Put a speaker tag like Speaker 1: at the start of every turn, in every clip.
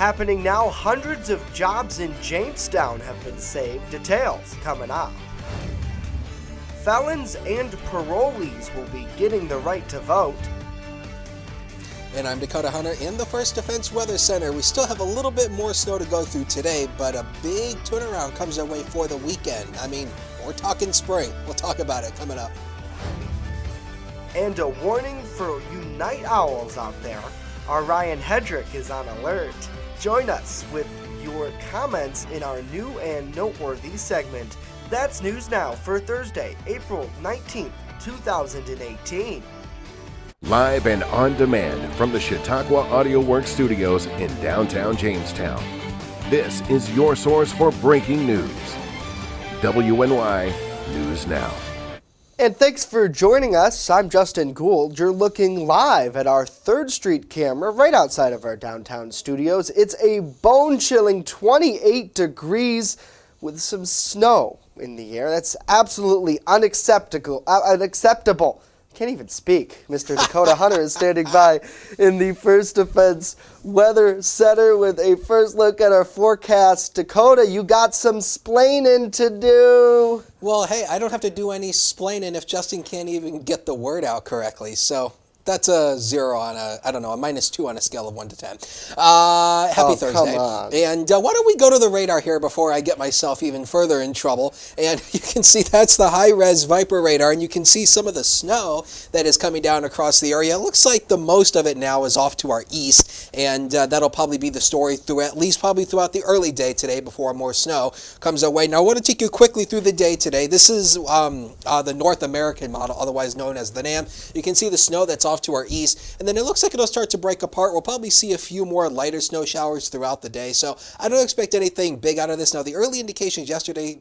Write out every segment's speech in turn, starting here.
Speaker 1: Happening now, hundreds of jobs in Jamestown have been saved. Details coming up. Felons and parolees will be getting the right to vote.
Speaker 2: And I'm Dakota Hunter in the First Defense Weather Center. We still have a little bit more snow to go through today, but a big turnaround comes our way for the weekend. I mean, we're talking spring. We'll talk about it coming up.
Speaker 1: And a warning for you night owls out there. Our Ryan Hedrick is on alert. Join us with your comments in our new and noteworthy segment. That's News Now for Thursday, April 19th, 2018.
Speaker 3: Live and on demand from the Chautauqua Audio Works studios in downtown Jamestown. This is your source for breaking news. WNY News Now.
Speaker 1: And thanks for joining us. I'm Justin Gould. You're looking live at our 3rd Street camera right outside of our downtown studios. It's a bone-chilling 28 degrees with some snow in the air. That's absolutely unacceptable. Can't even speak. Mr. Dakota Hunter is standing by in the First Defense Weather Center with a first look at our forecast. Dakota, you got some splaining to do.
Speaker 2: Well, hey, I don't have to do any splaining if Justin can't even get the word out correctly. So that's a 0 on a -2 on a scale of 1 to 10. Happy Thursday.
Speaker 1: Come on.
Speaker 2: And why don't we go to the radar here before I get myself even further in trouble. And you can see that's the high-res Viper radar, and you can see some of the snow that is coming down across the area. It looks like the most of it now is off to our east, and that'll probably be the story through at least probably throughout the early day today before more snow comes our way. Now, I want to take you quickly through the day today. This is the North American model, otherwise known as the NAM. You can see the snow that's off to our east, and then it looks like it'll start to break apart. We'll probably see a few more lighter snow showers throughout the day, so I don't expect anything big out of this. Now, the early indications yesterday,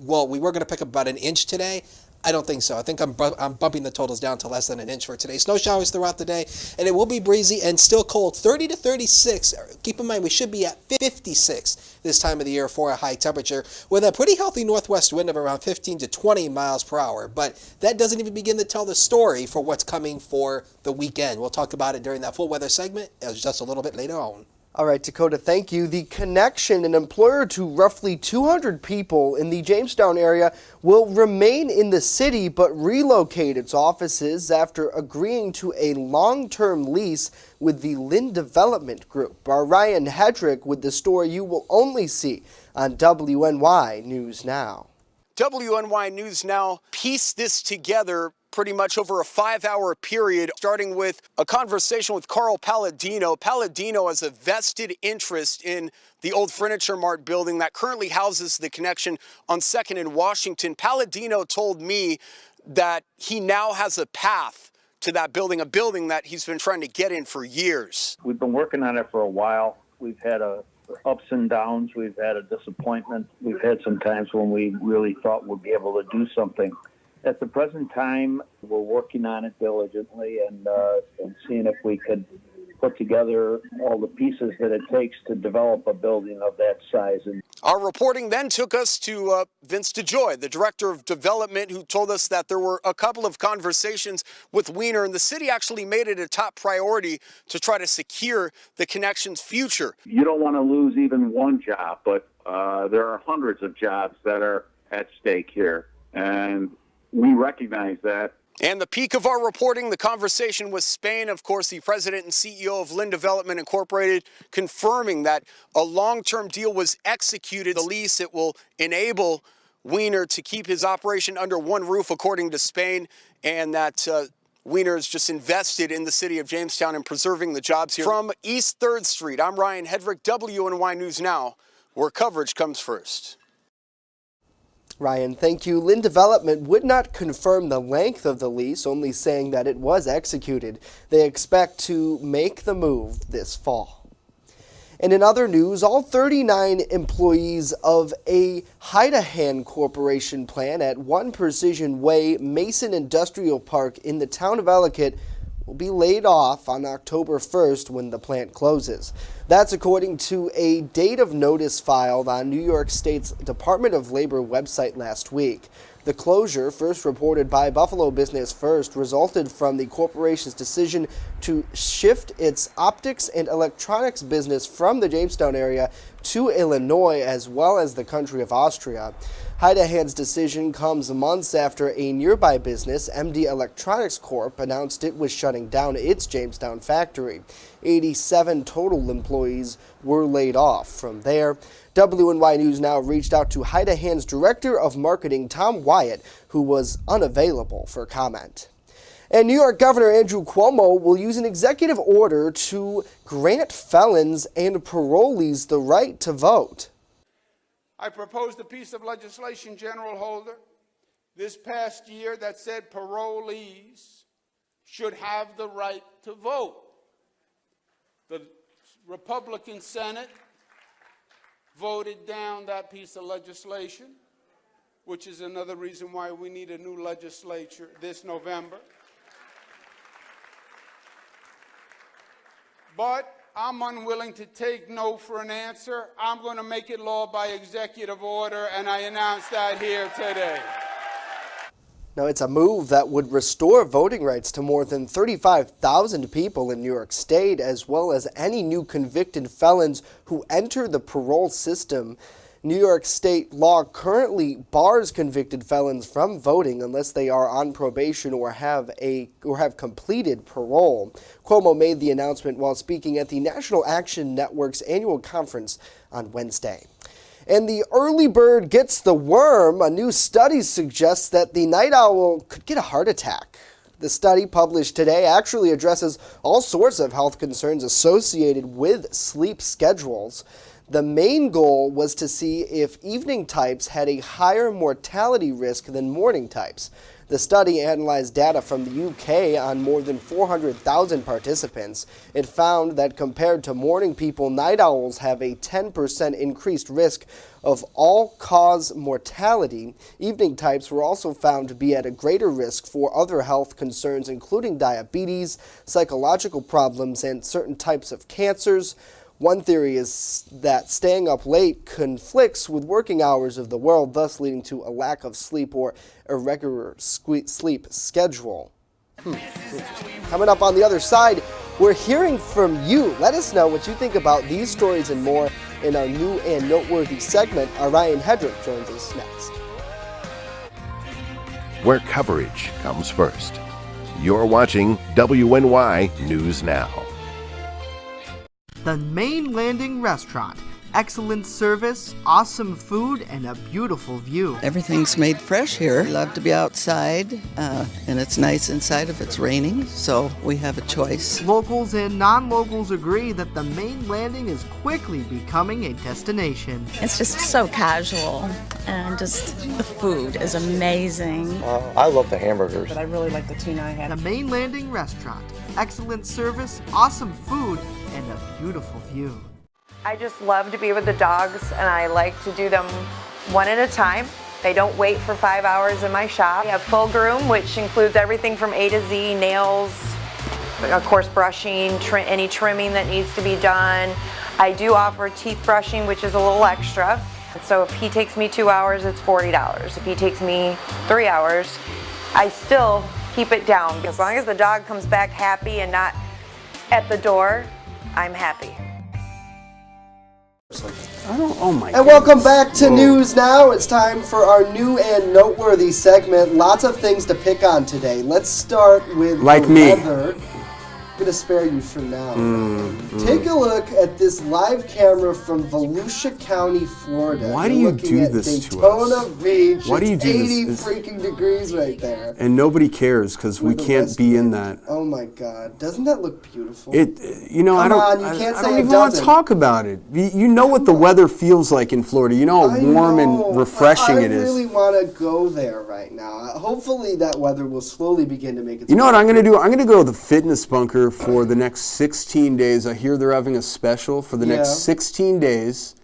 Speaker 2: well, we were going to pick up about an inch today. I don't think so. I think I'm bumping the totals down to less than an inch for today. Snow showers throughout the day, and it will be breezy and still cold. 30 to 36. Keep in mind, we should be at 56 this time of the year for a high temperature with a pretty healthy northwest wind of around 15 to 20 miles per hour. But that doesn't even begin to tell the story for what's coming for the weekend. We'll talk about it during that full weather segment just a little bit later on.
Speaker 1: All right, Dakota, thank you. The Connection, an employer to roughly 200 people in the Jamestown area, will remain in the city but relocate its offices after agreeing to a long-term lease with the Lynn Development Group. Our Ryan Hedrick with the story you will only see on WNY News Now.
Speaker 4: WNY News Now pieced this together pretty much over a 5-hour period, starting with a conversation with Carl Palladino. Palladino has a vested interest in the old Furniture Mart building that currently houses the Connection on 2nd and Washington. Palladino told me that he now has a path to that building, a building that he's been trying to get in for years.
Speaker 5: We've been working on it for a while. We've had ups and downs. We've had a disappointment. We've had some times when we really thought we'd be able to do something. At the present time, we're working on it diligently and seeing if we could put together all the pieces that it takes to develop a building of that size. And
Speaker 4: our reporting then took us to Vince DeJoy, the director of development, who told us that there were a couple of conversations with Wiener, and the city actually made it a top priority to try to secure the Connection's future.
Speaker 5: You don't want to lose even one job, but there are hundreds of jobs that are at stake here, and we recognize that.
Speaker 4: And the peak of our reporting, the conversation with Spain, of course, the president and CEO of Lynn Development Incorporated, confirming that a long-term deal was executed. The lease, it will enable Wiener to keep his operation under one roof, according to Spain, and that Wiener is just invested in the city of Jamestown and preserving the jobs here. From East 3rd Street, I'm Ryan Hedrick, WNY News Now, where coverage comes first.
Speaker 1: Ryan, thank you. Lynn Development would not confirm the length of the lease, only saying that it was executed. They expect to make the move this fall. And in other news, all 39 employees of a Heidahan Corporation plant at One Precision Way Mason Industrial Park in the town of Ellicott will be laid off on October 1st when the plant closes. That's according to a date of notice filed on New York State's Department of Labor website last week. The closure, first reported by Buffalo Business First, resulted from the corporation's decision to shift its optics and electronics business from the Jamestown area to Illinois as well as the country of Austria. Heidehand's decision comes months after a nearby business, MD Electronics Corp., announced it was shutting down its Jamestown factory. 87 total employees were laid off. From there, WNY News Now reached out to Heidehand's Director of Marketing, Tom Wyatt, who was unavailable for comment. And New York Governor Andrew Cuomo will use an executive order to grant felons and parolees the right to vote.
Speaker 6: I proposed a piece of legislation, General Holder, this past year that said parolees should have the right to vote. The Republican Senate voted down that piece of legislation, which is another reason why we need a new legislature this November. But I'm unwilling to take no for an answer. I'm going to make it law by executive order, and I announce that here today.
Speaker 1: Now, it's a move that would restore voting rights to more than 35,000 people in New York State, as well as any new convicted felons who enter the parole system. New York State law currently bars convicted felons from voting unless they are on probation or have completed parole. Cuomo made the announcement while speaking at the National Action Network's annual conference on Wednesday. And the early bird gets the worm. A new study suggests that the night owl could get a heart attack. The study published today actually addresses all sorts of health concerns associated with sleep schedules. The main goal was to see if evening types had a higher mortality risk than morning types. The study analyzed data from the UK on more than 400,000 participants. It found that compared to morning people, night owls have a 10% increased risk of all-cause mortality. Evening types were also found to be at a greater risk for other health concerns, including diabetes, psychological problems, and certain types of cancers. One theory is that staying up late conflicts with working hours of the world, thus leading to a lack of sleep or irregular sleep schedule. Coming up on the other side, we're hearing from you. Let us know what you think about these stories and more in our new and noteworthy segment. Ryan Hedrick joins us next.
Speaker 3: Where coverage comes first. You're watching WNY News Now.
Speaker 1: The Main Landing Restaurant. Excellent service, awesome food, and a beautiful view.
Speaker 7: Everything's made fresh here. We love to be outside, and it's nice inside if it's raining, so we have a choice.
Speaker 1: Locals and non-locals agree that the Main Landing is quickly becoming a destination.
Speaker 8: It's just so casual, and just the food is amazing.
Speaker 9: I love the hamburgers.
Speaker 10: But I really like the tuna I had.
Speaker 1: The Main Landing Restaurant. Excellent service, awesome food, and a beautiful view.
Speaker 11: I just love to be with the dogs, and I like to do them one at a time. They don't wait for 5 hours in my shop. We have full groom, which includes everything from A to Z, nails, of course brushing, any trimming that needs to be done. I do offer teeth brushing, which is a little extra. So if he takes me 2 hours, it's $40. If he takes me 3 hours, I still keep it down. As long as the dog comes back happy and not at the door, I'm happy.
Speaker 1: And welcome back to News Now. It's time for our new and noteworthy segment. Lots of things to pick on today. Let's start with the weather. I'm going to spare you for now. Take a look at this live camera from Volusia County, Florida.
Speaker 12: Why do you do this to us?
Speaker 1: Daytona Beach.
Speaker 12: Why do you do
Speaker 1: 80
Speaker 12: this?
Speaker 1: freaking degrees right there.
Speaker 12: And nobody cares because we can't be in that.
Speaker 1: Oh my God! Doesn't that look beautiful?
Speaker 12: I don't even want to talk about it. You know what the weather feels like in Florida. You know how warm and refreshing it is.
Speaker 1: I really want to go there right now. Hopefully that weather will slowly begin to make its way.
Speaker 12: You know what I'm going to do? I'm going to go to the Fitness Bunker for the next 16 days. I hear they're having a special for the next 16 days.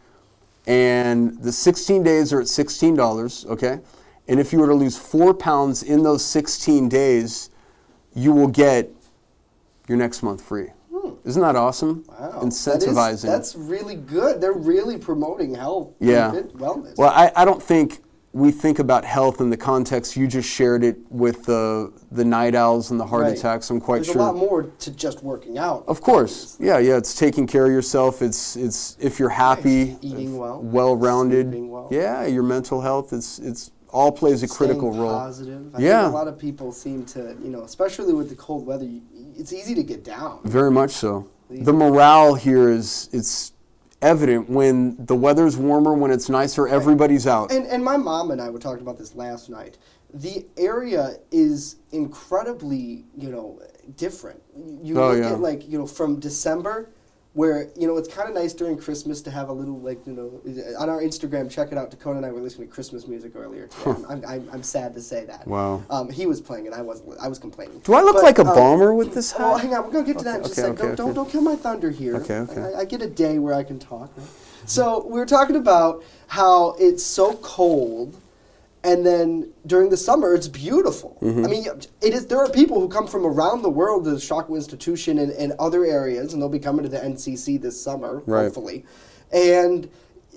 Speaker 12: And the 16 days are at $16, okay? And if you were to lose 4 pounds in those 16 days, you will get your next month free. Isn't that awesome?
Speaker 1: Wow.
Speaker 12: Incentivizing.
Speaker 1: That's really good. They're really promoting health
Speaker 12: and
Speaker 1: wellness.
Speaker 12: Well, I don't think we think about health in the context you just shared it with the night owls and the heart
Speaker 1: Right.
Speaker 12: attacks, I'm quite
Speaker 1: There's
Speaker 12: sure.
Speaker 1: a lot more to just working out.
Speaker 12: Of course, yeah, it's taking care of yourself. It's if you're happy,
Speaker 1: Eating well,
Speaker 12: well-rounded,
Speaker 1: sleeping well.
Speaker 12: yeah, your mental health. It's all plays a critical
Speaker 1: Staying
Speaker 12: role.
Speaker 1: positive. I
Speaker 12: Yeah.
Speaker 1: think a lot of people seem to, especially with the cold weather, it's easy to get down.
Speaker 12: Very much so. The morale here it's evident when the weather's warmer, when it's nicer, everybody's out.
Speaker 1: And my mom and I were talking about this last night. The area is incredibly, different. You
Speaker 12: Oh,
Speaker 1: look
Speaker 12: yeah.
Speaker 1: at from December, where it's kind of nice during Christmas to have a little on our Instagram. Check it out. Dakota and I were listening to Christmas music earlier today. I'm sad to say that.
Speaker 12: Wow.
Speaker 1: He was playing it. I wasn't. I was complaining.
Speaker 12: Do I look like a bomber with this hat?
Speaker 1: Oh, hang on. We're gonna get to that in just a second. Don't kill my thunder here.
Speaker 12: Okay.
Speaker 1: I get a day where I can talk. Right? So we were talking about how it's so cold, and then during the summer it's beautiful.
Speaker 12: Mm-hmm.
Speaker 1: I mean, it is. There are people who come from around the world to the Shockwell Institution and other areas, and they'll be coming to the NCC this summer,
Speaker 12: Right.
Speaker 1: hopefully, and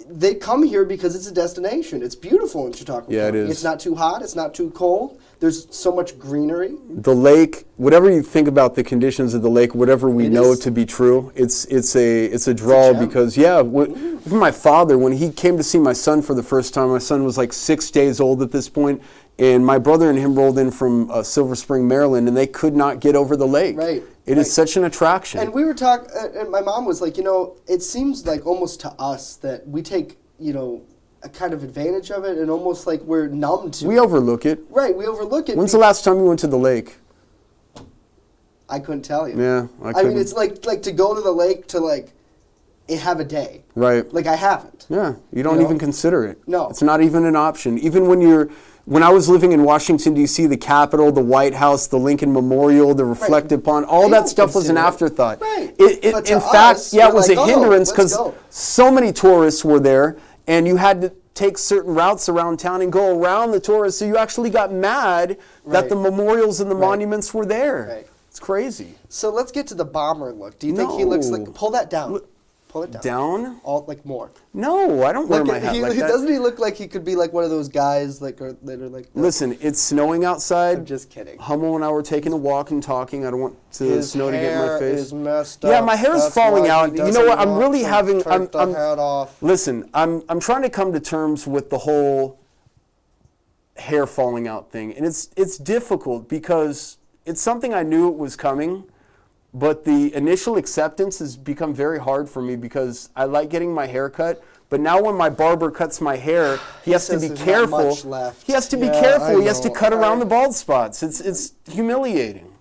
Speaker 1: they come here because it's a destination. It's beautiful in Chautauqua
Speaker 12: Yeah, it
Speaker 1: County.
Speaker 12: is.
Speaker 1: It's not too hot. It's not too cold. There's so much greenery.
Speaker 12: The lake, whatever you think about the conditions of the lake, whatever we
Speaker 1: It
Speaker 12: know
Speaker 1: is.
Speaker 12: to be true, it's a draw
Speaker 1: gem.
Speaker 12: because even my father, when he came to see my son for the first time, my son was like 6 days old at this point, and my brother and him rolled in from Silver Spring, Maryland, and they could not get over the lake.
Speaker 1: Right.
Speaker 12: It is such an attraction.
Speaker 1: And we were talking, and my mom was like, it seems like almost to us that we take, a kind of advantage of it, and almost like we're numb to
Speaker 12: We
Speaker 1: it.
Speaker 12: overlook it.
Speaker 1: Right, we overlook it.
Speaker 12: When's the last time you went to the lake?
Speaker 1: I couldn't tell you.
Speaker 12: Yeah, I
Speaker 1: I mean,
Speaker 12: couldn't.
Speaker 1: it's like to go to the lake to have a day.
Speaker 12: Right.
Speaker 1: Like I haven't.
Speaker 12: Yeah, you don't
Speaker 1: You know?
Speaker 12: even consider it.
Speaker 1: No.
Speaker 12: It's not even an option. Even when I was living in Washington, D.C., the Capitol, the White House, the Lincoln Memorial, the reflective pond, all
Speaker 1: They
Speaker 12: that
Speaker 1: don't
Speaker 12: stuff was an
Speaker 1: consider it.
Speaker 12: afterthaught.
Speaker 1: Right.
Speaker 12: It,
Speaker 1: But to
Speaker 12: in fact,
Speaker 1: us,
Speaker 12: yeah, it
Speaker 1: we're
Speaker 12: was
Speaker 1: like,
Speaker 12: a
Speaker 1: "Oh,
Speaker 12: hindrance
Speaker 1: let's
Speaker 12: because
Speaker 1: go."
Speaker 12: so many tourists were there, and you had to take certain routes around town and go around the tourists, so you actually got mad that
Speaker 1: Right.
Speaker 12: the memorials and the monuments were there.
Speaker 1: Right.
Speaker 12: It's crazy.
Speaker 1: So let's get to the bomber look. Do you think he looks
Speaker 12: No.
Speaker 1: like? Pull that down. Pull it down.
Speaker 12: Down?
Speaker 1: All more.
Speaker 12: No, I don't wear my hat like that.
Speaker 1: Doesn't he look like he could be like one of those guys that are like?
Speaker 12: Listen, it's snowing outside.
Speaker 1: I'm just kidding.
Speaker 12: Hummel and I were taking a walk and talking. I don't want the
Speaker 1: His
Speaker 12: snow to get in my
Speaker 1: hair
Speaker 12: face.
Speaker 1: is messed
Speaker 12: Yeah,
Speaker 1: up.
Speaker 12: my hair is
Speaker 1: That's
Speaker 12: falling
Speaker 1: why
Speaker 12: out.
Speaker 1: he
Speaker 12: You know
Speaker 1: doesn't
Speaker 12: what? I'm
Speaker 1: want
Speaker 12: really
Speaker 1: to
Speaker 12: having.
Speaker 1: take the hat off.
Speaker 12: Listen, I'm trying to come to terms with the whole hair falling out thing, and it's difficult because it's something I knew it was coming, but the initial acceptance has become very hard for me because I like getting my hair cut. But now when my barber cuts my hair, he has to
Speaker 1: says
Speaker 12: be
Speaker 1: there's not
Speaker 12: careful.
Speaker 1: much left.
Speaker 12: He has to be
Speaker 1: Yeah,
Speaker 12: careful.
Speaker 1: I
Speaker 12: He has to
Speaker 1: know.
Speaker 12: cut around the bald spots. It's humiliating.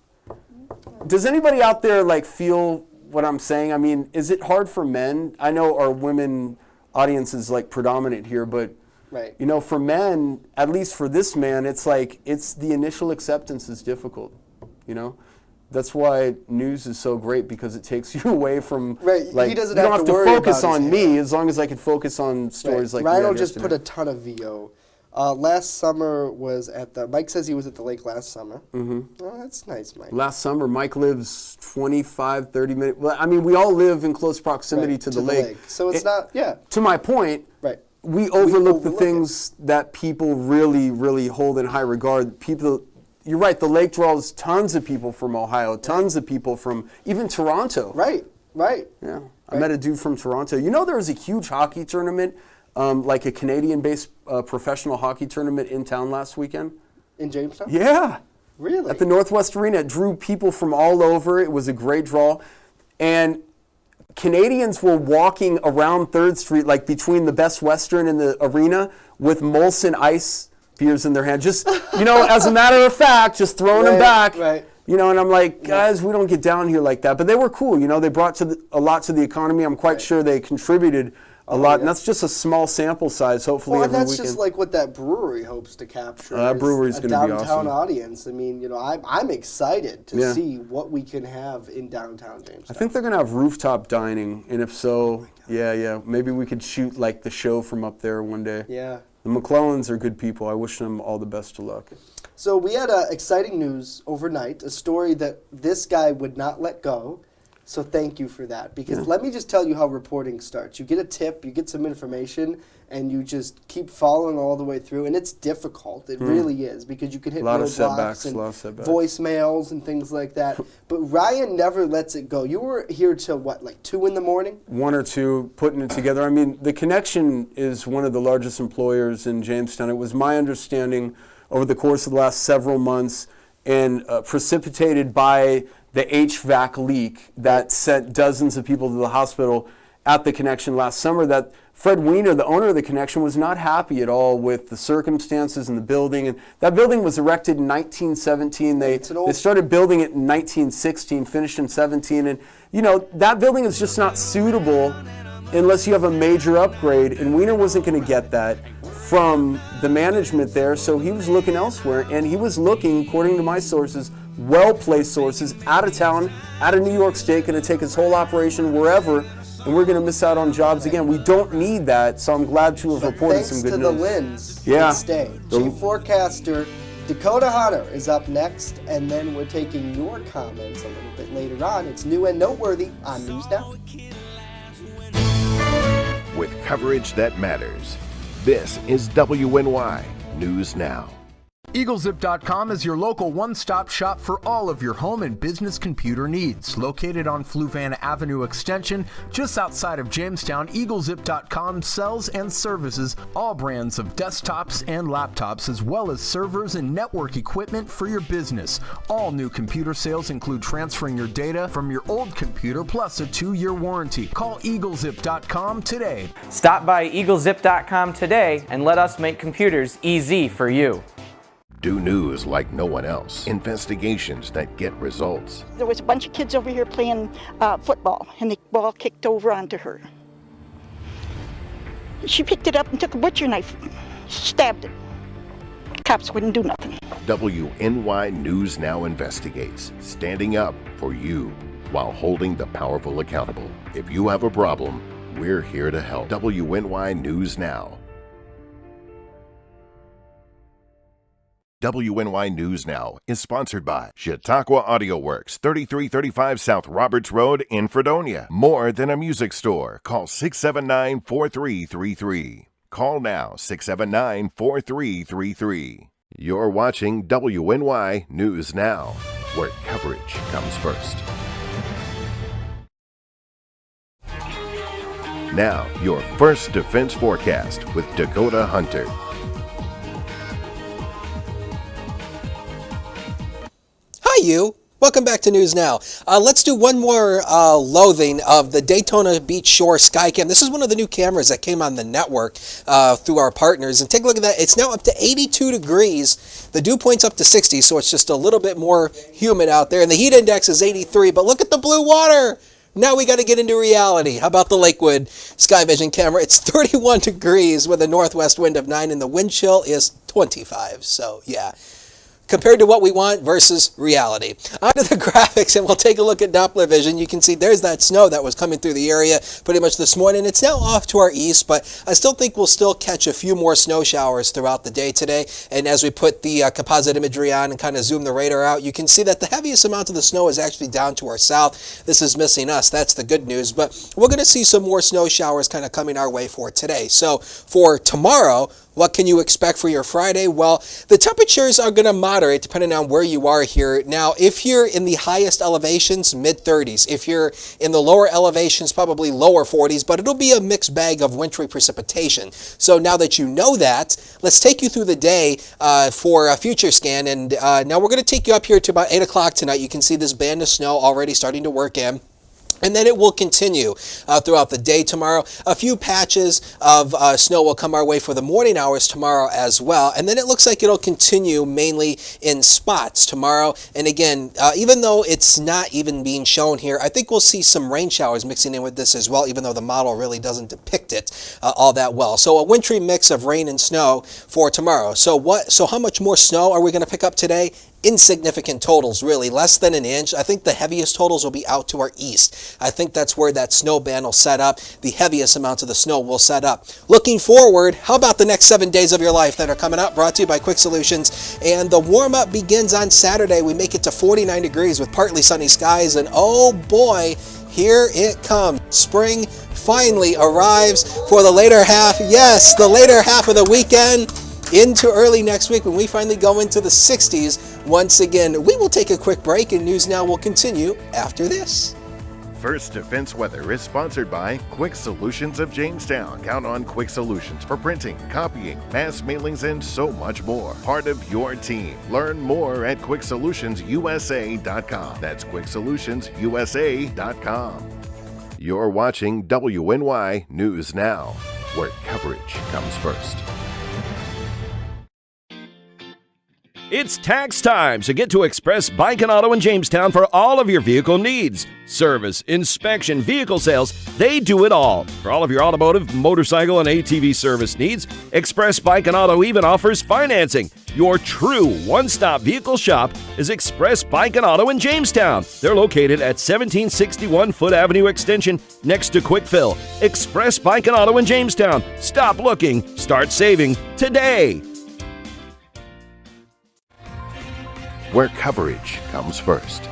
Speaker 12: Does anybody out there feel what I'm saying? I mean, is it hard for men? I know our women audience is predominant here, but
Speaker 1: Right.
Speaker 12: for men, at least for this man, it's the initial acceptance is difficult. That's why news is so great because it takes you away from
Speaker 1: Right, he doesn't
Speaker 12: you don't
Speaker 1: have
Speaker 12: have
Speaker 1: to
Speaker 12: to
Speaker 1: worry
Speaker 12: focus
Speaker 1: about his
Speaker 12: on me as long as I can focus on stories like we
Speaker 1: Rhino
Speaker 12: had
Speaker 1: just put
Speaker 12: yesterday.
Speaker 1: a ton of VO. Last summer was at the. Mike says he was at the lake last summer. Mm-hmm. Oh, that's nice, Mike.
Speaker 12: Last summer, Mike lives 25, 30 minutes. Well, I mean, we all live in close proximity
Speaker 1: Right,
Speaker 12: to the lake.
Speaker 1: So it's not. Yeah.
Speaker 12: To my point,
Speaker 1: Right.
Speaker 12: we overlook the
Speaker 1: overlook
Speaker 12: things that people really, really hold in high regard. You're right, the lake draws tons of people from Ohio, tons of people from even Toronto.
Speaker 1: Right. Right.
Speaker 12: Yeah. I met a dude from Toronto. There was a huge hockey tournament, like a Canadian-based professional hockey tournament in town last weekend.
Speaker 1: In Jamestown.
Speaker 12: Yeah.
Speaker 1: Really.
Speaker 12: At the Northwest Arena. It drew people from all over. It was a great draw. And Canadians were walking around 3rd Street, between the Best Western and the arena, with Molson Ice beers in their hand. Just, as a matter of fact, just throwing them back.
Speaker 1: Right.
Speaker 12: And I'm like, guys, we don't get down here like that. But they were cool. They brought a lot to the economy. I'm quite sure they contributed a lot.
Speaker 1: yeah.
Speaker 12: And that's just a small sample size, hopefully,
Speaker 1: Well,
Speaker 12: every
Speaker 1: that's
Speaker 12: weekend.
Speaker 1: just like what that brewery hopes to capture.
Speaker 12: That
Speaker 1: is
Speaker 12: brewery's
Speaker 1: a
Speaker 12: gonna be
Speaker 1: downtown
Speaker 12: awesome.
Speaker 1: audience. I mean, I'm excited to
Speaker 12: Yeah.
Speaker 1: see what we can have in downtown Jamestown.
Speaker 12: I think they're going to have rooftop dining, and if so, yeah, maybe we could shoot the show from up there one day.
Speaker 1: Yeah.
Speaker 12: The McClellans are good people. I wish them all the best of luck.
Speaker 1: So we had exciting news overnight, a story that this guy would not let go. So thank you for that. Because let me just tell you how reporting starts. You get a tip, you get some information, and you just keep following all the way through. And it's difficult. It really is, because you can hit
Speaker 12: A lot of
Speaker 1: roadblocks and
Speaker 12: setbacks.
Speaker 1: voicemails and things like that. But Ryan never lets it go. You were here till what, like 2 in the morning?
Speaker 12: 1 or 2, putting it together. I mean, the Connection is one of the largest employers in Jamestown. It was my understanding over the course of the last several months, and precipitated by the HVAC leak that sent dozens of people to the hospital at the Connection last summer, that Fred Weiner, the owner of the Connection, was not happy at all with the circumstances in the building. And that building was erected in 1917. They started building it in 1916, finished in 17. And, you know, that building is just not suitable unless you have a major upgrade. And Weiner wasn't going to get that from the management there, so he was looking elsewhere. And he was looking, according to my sources, well-placed sources, out of town, out of New York State, going to take his whole operation wherever, and we're going to miss out on jobs again. We don't need that, so I'm glad to have reported some good news.
Speaker 1: Thanks to the Lins, you can stay. Chief Forecaster Dakota Hunter is up next, and then we're taking your comments a little bit later on. It's New and Noteworthy on News Now.
Speaker 3: With coverage that matters, this is WNY News Now.
Speaker 9: EagleZip.com is your local one-stop shop for all of your home and business computer needs. Located on Fluvanna Avenue Extension, just outside of Jamestown, EagleZip.com sells and services all brands of desktops and laptops, as well as servers and network equipment for your business. All new computer sales include transferring your data from your old computer, plus a 2-year warranty. Call EagleZip.com today.
Speaker 10: Stop by EagleZip.com today and let us make computers easy for you.
Speaker 3: Do news like no one else. Investigations that get results.
Speaker 13: There was a bunch of kids over here playing football, and the ball kicked over onto her. She picked it up and took a butcher knife, stabbed it. Cops wouldn't do nothing.
Speaker 3: WNY News Now investigates, standing up for you while holding the powerful accountable. If you have a problem, we're here to help. WNY News Now. WNY News Now is sponsored by Chautauqua Audio Works, 3335 South Roberts Road in Fredonia. More than a music store. Call 679-4333. Call now, 679-4333. You're watching WNY News Now, where coverage comes first. Now, your first defense forecast with Dakota Hunter.
Speaker 2: Hi, you. Welcome back to News Now. Let's do one more loathing of the Daytona Beach Shore Skycam. This is one of the new cameras that came on the network through our partners. And take a look at that. It's now up to 82 degrees. The dew point's up to 60, so it's just a little bit more humid out there. And the heat index is 83. But look at the blue water. Now we got to get into reality. How about the Lakewood Sky Vision camera? It's 31 degrees with a northwest wind of 9, and the wind chill is 25. So, yeah. Compared to what we want versus reality. Onto the graphics, and we'll take a look at Doppler vision. You can see there's that snow that was coming through the area pretty much this morning. It's now off to our east, but I still think we'll still catch a few more snow showers throughout the day today. And as we put the composite imagery on and kind of zoom the radar out, you can see that the heaviest amount of the snow is actually down to our south. This is missing us. That's the good news. But we're going to see some more snow showers kind of coming our way for today. So for tomorrow, what can you expect for your Friday? Well, the temperatures are going to moderate depending on where you are here. Now, if you're in the highest elevations, mid-30s. If you're in the lower elevations, probably lower 40s, but it'll be a mixed bag of wintry precipitation. So now that you know that, let's take you through the day for a future scan. And now we're going to take you up here to about 8 o'clock tonight. You can see this band of snow already starting to work in. And then it will continue throughout the day tomorrow. A few patches of snow will come our way for the morning hours tomorrow as well. And then it looks like it'll continue mainly in spots tomorrow. And again, even though it's not even being shown here, I think we'll see some rain showers mixing in with this as well, even though the model really doesn't depict it all that well. So a wintry mix of rain and snow for tomorrow. So how much more snow are we going to pick up today? Insignificant totals, really, less than an inch. I think the heaviest totals will be out to our east. I think that's where that snow band will set up. The heaviest amounts of the snow will set up. Looking forward, how about the next 7 days of your life that are coming up? Brought to you by Quick Solutions. And the warm-up begins on Saturday. We make it to 49 degrees with partly sunny skies. And oh boy, here it comes. Spring finally arrives for the later half. Yes, the later half of the weekend into early next week when we finally go into the 60s once again. We will take a quick break and News Now will continue after this.
Speaker 3: First Defense Weather is sponsored by Quick Solutions of Jamestown. Count on Quick Solutions for printing, copying, mass mailings, and so much more. Part of your team. Learn more at QuickSolutionsUSA.com. That's QuickSolutionsUSA.com. You're watching WNY News Now, where coverage comes first.
Speaker 14: It's tax time, so get to Express Bike and Auto in Jamestown for all of your vehicle needs. Service, inspection, vehicle sales, they do it all. For all of your automotive, motorcycle, and ATV service needs, Express Bike and Auto even offers financing. Your true one-stop vehicle shop is Express Bike and Auto in Jamestown. They're located at 1761 Foot Avenue Extension next to Quick Fill. Express Bike and Auto in Jamestown. Stop looking, start saving today.
Speaker 3: Where coverage comes first.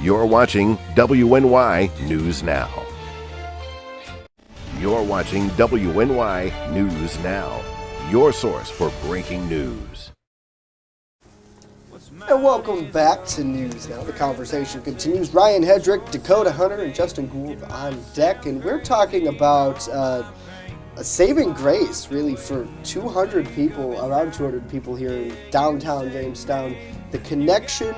Speaker 3: You're watching WNY News Now. You're watching WNY News Now, your source for breaking news.
Speaker 1: And welcome back to News Now. The conversation continues. Ryan Hedrick, Dakota Hunter, and Justin Gould on deck, and we're talking about a saving grace, really, for 200 people, around 200 people here in downtown Jamestown. The Connection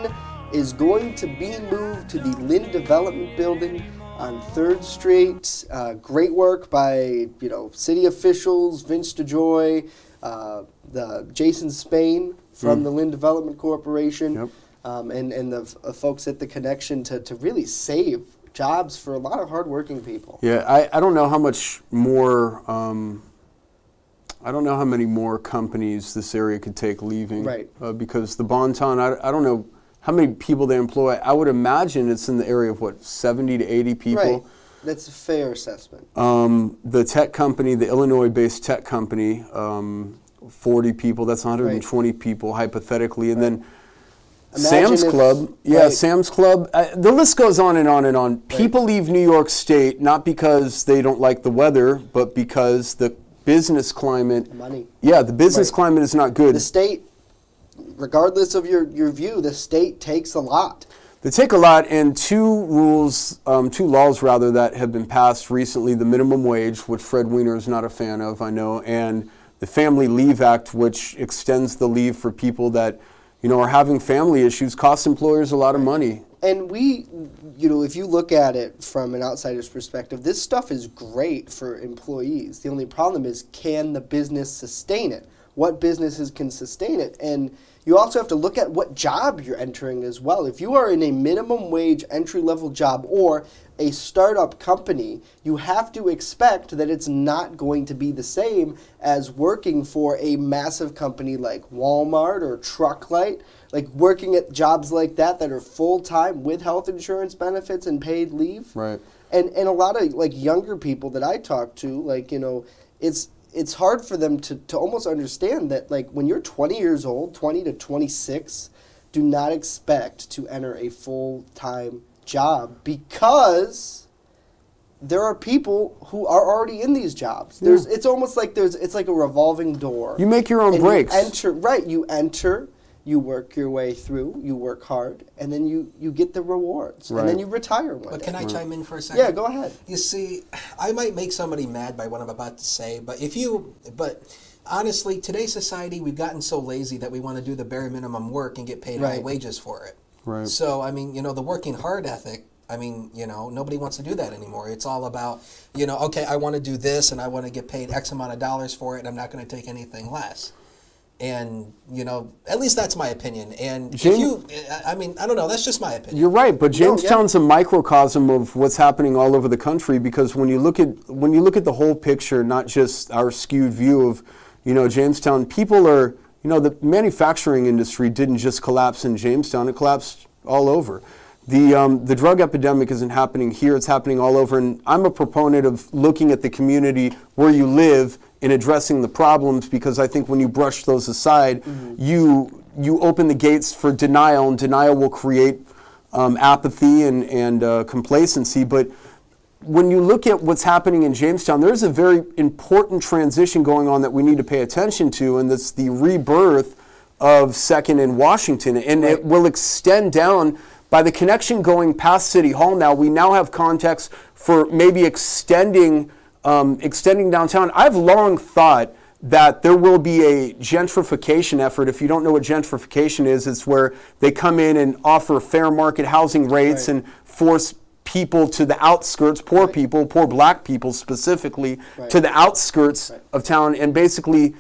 Speaker 1: is going to be moved to the Lynn Development Building on 3rd Street. Great work by, city officials, Vince DeJoy, the Jason Spain from the Lynn Development Corporation, and the folks at the Connection to really save jobs for a lot of hardworking people.
Speaker 12: Yeah, I don't know how much more. I don't know how many more companies this area could take leaving.
Speaker 1: Right.
Speaker 12: Because the Bon-Ton, I don't know how many people they employ. I would imagine it's in the area of, 70 to 80 people.
Speaker 1: Right. That's a fair assessment.
Speaker 12: The tech company, the Illinois-based tech company, 40 people. That's 120 people, hypothetically. And then Sam's Club. Sam's Club. The list goes on and on and on. People leave New York State not because they don't like the weather, but because the business climate.
Speaker 1: Money.
Speaker 12: Yeah, the business climate is not good.
Speaker 1: The state, regardless of your view, the state takes a lot.
Speaker 12: They take a lot, and two laws that have been passed recently: the minimum wage, which Fred Weiner is not a fan of, I know, and the Family Leave Act, which extends the leave for people that, are having family issues, costs employers a lot of money.
Speaker 1: And we, if you look at it from an outsider's perspective, this stuff is great for employees. The only problem is, can the business sustain it? What businesses can sustain it? And you also have to look at what job you're entering as well. If you are in a minimum wage entry-level job or a startup company, you have to expect that it's not going to be the same as working for a massive company like Walmart or Trucklight, like working at jobs like that are full-time with health insurance benefits and paid leave.
Speaker 12: Right.
Speaker 1: And a lot of younger people that I talk to, it's hard for them to almost understand that when you're 20 years old, 20 to 26, do not expect to enter a full-time job because there are people who are already in these jobs. It's almost like it's like a revolving door.
Speaker 12: You make your own breaks.
Speaker 1: You enter, you work your way through, you work hard, and then you get the rewards.
Speaker 12: Right.
Speaker 1: And then you retire one
Speaker 2: But
Speaker 1: day.
Speaker 2: can I chime in for a second?
Speaker 1: Yeah, go ahead.
Speaker 2: You see, I might make somebody mad by what I'm about to say, but honestly, today's society, we've gotten so lazy that we want to do the bare minimum work and get paid high wages for it.
Speaker 12: Right.
Speaker 2: So, the working hard ethic, nobody wants to do that anymore. It's all about, okay, I want to do this and I want to get paid X amount of dollars for it and I'm not going to take anything less. And, at least that's my opinion. And I don't know, that's just my opinion.
Speaker 12: You're right, but Jamestown's a microcosm of what's happening all over the country, because when you look at the whole picture, not just our skewed view of, Jamestown, people are, the manufacturing industry didn't just collapse in Jamestown, it collapsed all over. The drug epidemic isn't happening here, it's happening all over, and I'm a proponent of looking at the community where you live and addressing the problems, because I think when you brush those aside, you open the gates for denial, and denial will create apathy and complacency. But when you look at what's happening in Jamestown, there's a very important transition going on that we need to pay attention to, and that's the rebirth of 2nd and Washington, and it will extend down by the connection going past City Hall. Now we now have context for maybe extending downtown. I've long thought that there will be a gentrification effort. If you don't know what gentrification is, it's where they come in and offer fair market housing rates and force people to the outskirts, poor people, poor black people specifically, to the outskirts of town, and basically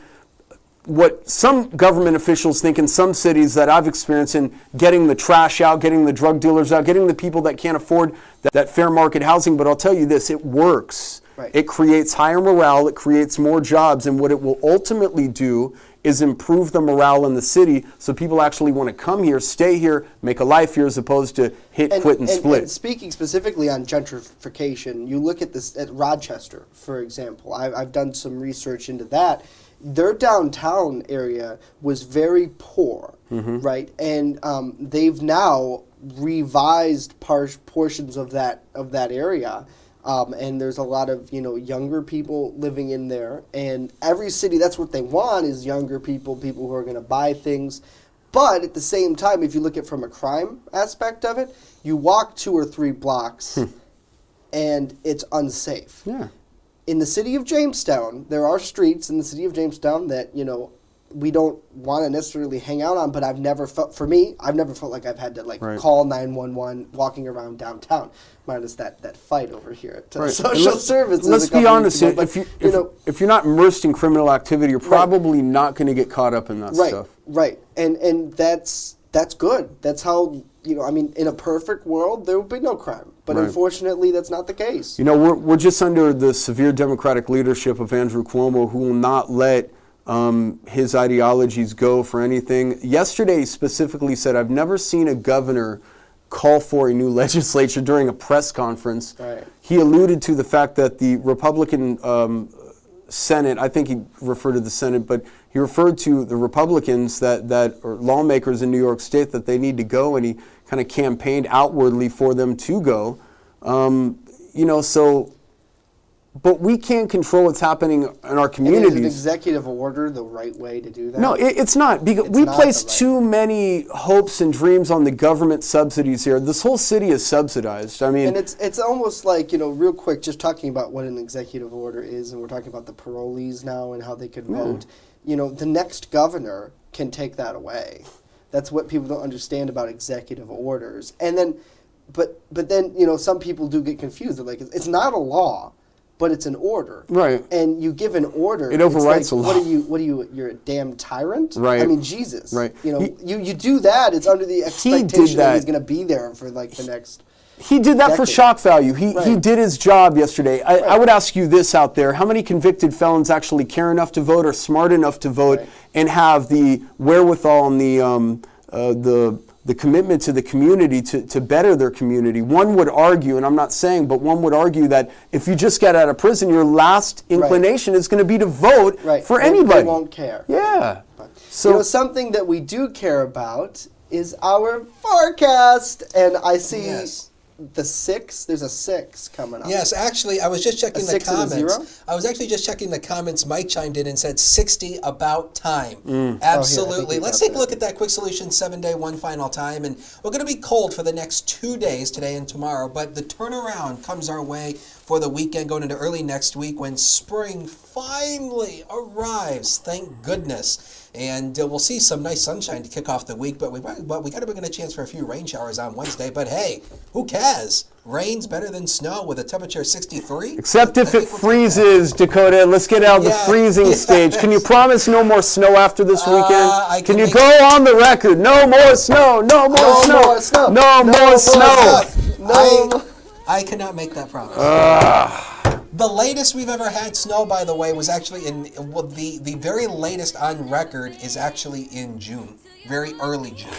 Speaker 12: what some government officials think in some cities that I've experienced in getting the trash out, getting the drug dealers out, getting the people that can't afford that fair market housing. But I'll tell you this, it works. It creates higher morale, it creates more jobs, and what it will ultimately do is improve the morale in the city so people actually want to come here, stay here, make a life here, as opposed to quit, and split.
Speaker 1: And speaking specifically on gentrification, you look at this at Rochester, for example. I've done some research into that. Their downtown area was very poor, right? And they've now revised portions of that area. And there's a lot of, younger people living in there. And every city, that's what they want, is younger people who are going to buy things. But at the same time, if you look at from a crime aspect of it, you walk 2 or 3 blocks and it's unsafe.
Speaker 12: Yeah.
Speaker 1: In the city of Jamestown, there are streets in the city of Jamestown that, we don't want to necessarily hang out on, but I've never felt like I've had to call 911 walking around downtown, minus that fight over here at social services.
Speaker 12: Let's be honest, if you're not immersed in criminal activity, you're probably not going to get caught up in that stuff.
Speaker 1: Right, and that's good. That's how, in a perfect world, there would be no crime. But unfortunately, that's not the case.
Speaker 12: We're just under the severe Democratic leadership of Andrew Cuomo, who will not let his ideologies go for anything. Yesterday, he specifically said, I've never seen a governor call for a new legislature during a press conference. He alluded to the fact that the Republican Senate, I think he referred to the Senate, but he referred to the Republicans that are lawmakers in New York State, that they need to go, and he kind of campaigned outwardly for them to go. But we can't control what's happening in our communities.
Speaker 1: And is an executive order the right way to do that?
Speaker 12: No, it's not. Because we place too many hopes and dreams on the government subsidies here. This whole city is subsidized. I mean,
Speaker 1: and it's almost like, real quick, just talking about what an executive order is, and we're talking about the parolees now and how they could vote. The next governor can take that away. That's what people don't understand about executive orders. And then, but then, some people do get confused. They're like, it's not a law, but it's an order.
Speaker 12: Right.
Speaker 1: And you give an order.
Speaker 12: It overrides a law.
Speaker 1: What are you, you're a damn tyrant?
Speaker 12: Right.
Speaker 1: I mean, Jesus.
Speaker 12: Right.
Speaker 1: You do that, it's under the expectation that he's going to be there for the next
Speaker 12: He did that for shock value. He did his job yesterday. I would ask you this out there. How many convicted felons actually care enough to vote or smart enough to vote and have the wherewithal and the commitment to the community to better their community? One would argue, and I'm not saying, but one would argue that if you just get out of prison, your last inclination is going to be to vote for anybody.
Speaker 1: They won't care.
Speaker 12: Yeah.
Speaker 1: So something that we do care about is our forecast, and I see the 6. There's a 6 coming up.
Speaker 2: Yes, actually, I was just checking the comments.
Speaker 1: And a 0?
Speaker 2: I was actually just checking the comments. Mike chimed in and said 60 about time. Absolutely. Let's take a look at that Quick Solution 7-day one final time. And we're going to be cold for the next 2 days, today and tomorrow. But the turnaround comes our way for the weekend, going into early next week when spring finally arrives. Thank goodness. And we'll see some nice sunshine to kick off the week, but we got to bring in a chance for a few rain showers on Wednesday. But hey, who cares? Rain's better than snow with a temperature of 63.
Speaker 12: Except if it freezes, Dakota. Let's get out of the freezing stage. Can you promise no more snow after this weekend? Can you go on the record? No more snow. No more snow.
Speaker 1: More snow.
Speaker 12: No more snow.
Speaker 1: No.
Speaker 2: I cannot make that promise. The latest we've ever had snow, by the way, was actually the very latest on record is actually in June, very early June.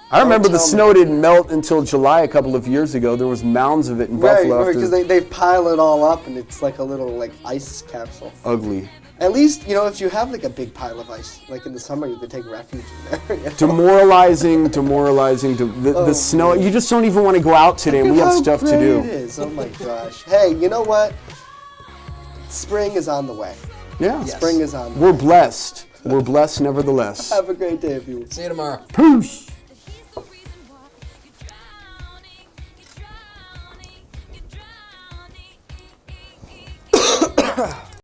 Speaker 12: I remember the snow didn't melt until July a couple of years ago. There was mounds of it in Buffalo.
Speaker 1: Right, because they pile it all up and it's like a little ice capsule.
Speaker 12: Ugly.
Speaker 1: At least, if you have like a big pile of ice, like in the summer, you could take refuge in there.
Speaker 12: Demoralizing. The snow. You just don't even want to go out today, and we have stuff to do.
Speaker 1: It is. Oh my gosh. Hey, you know what? Spring is on the way.
Speaker 12: Yeah.
Speaker 1: Spring is on the way.
Speaker 12: We're blessed. We're blessed nevertheless.
Speaker 1: Have a great day, everyone.
Speaker 2: See you tomorrow.
Speaker 12: Peace.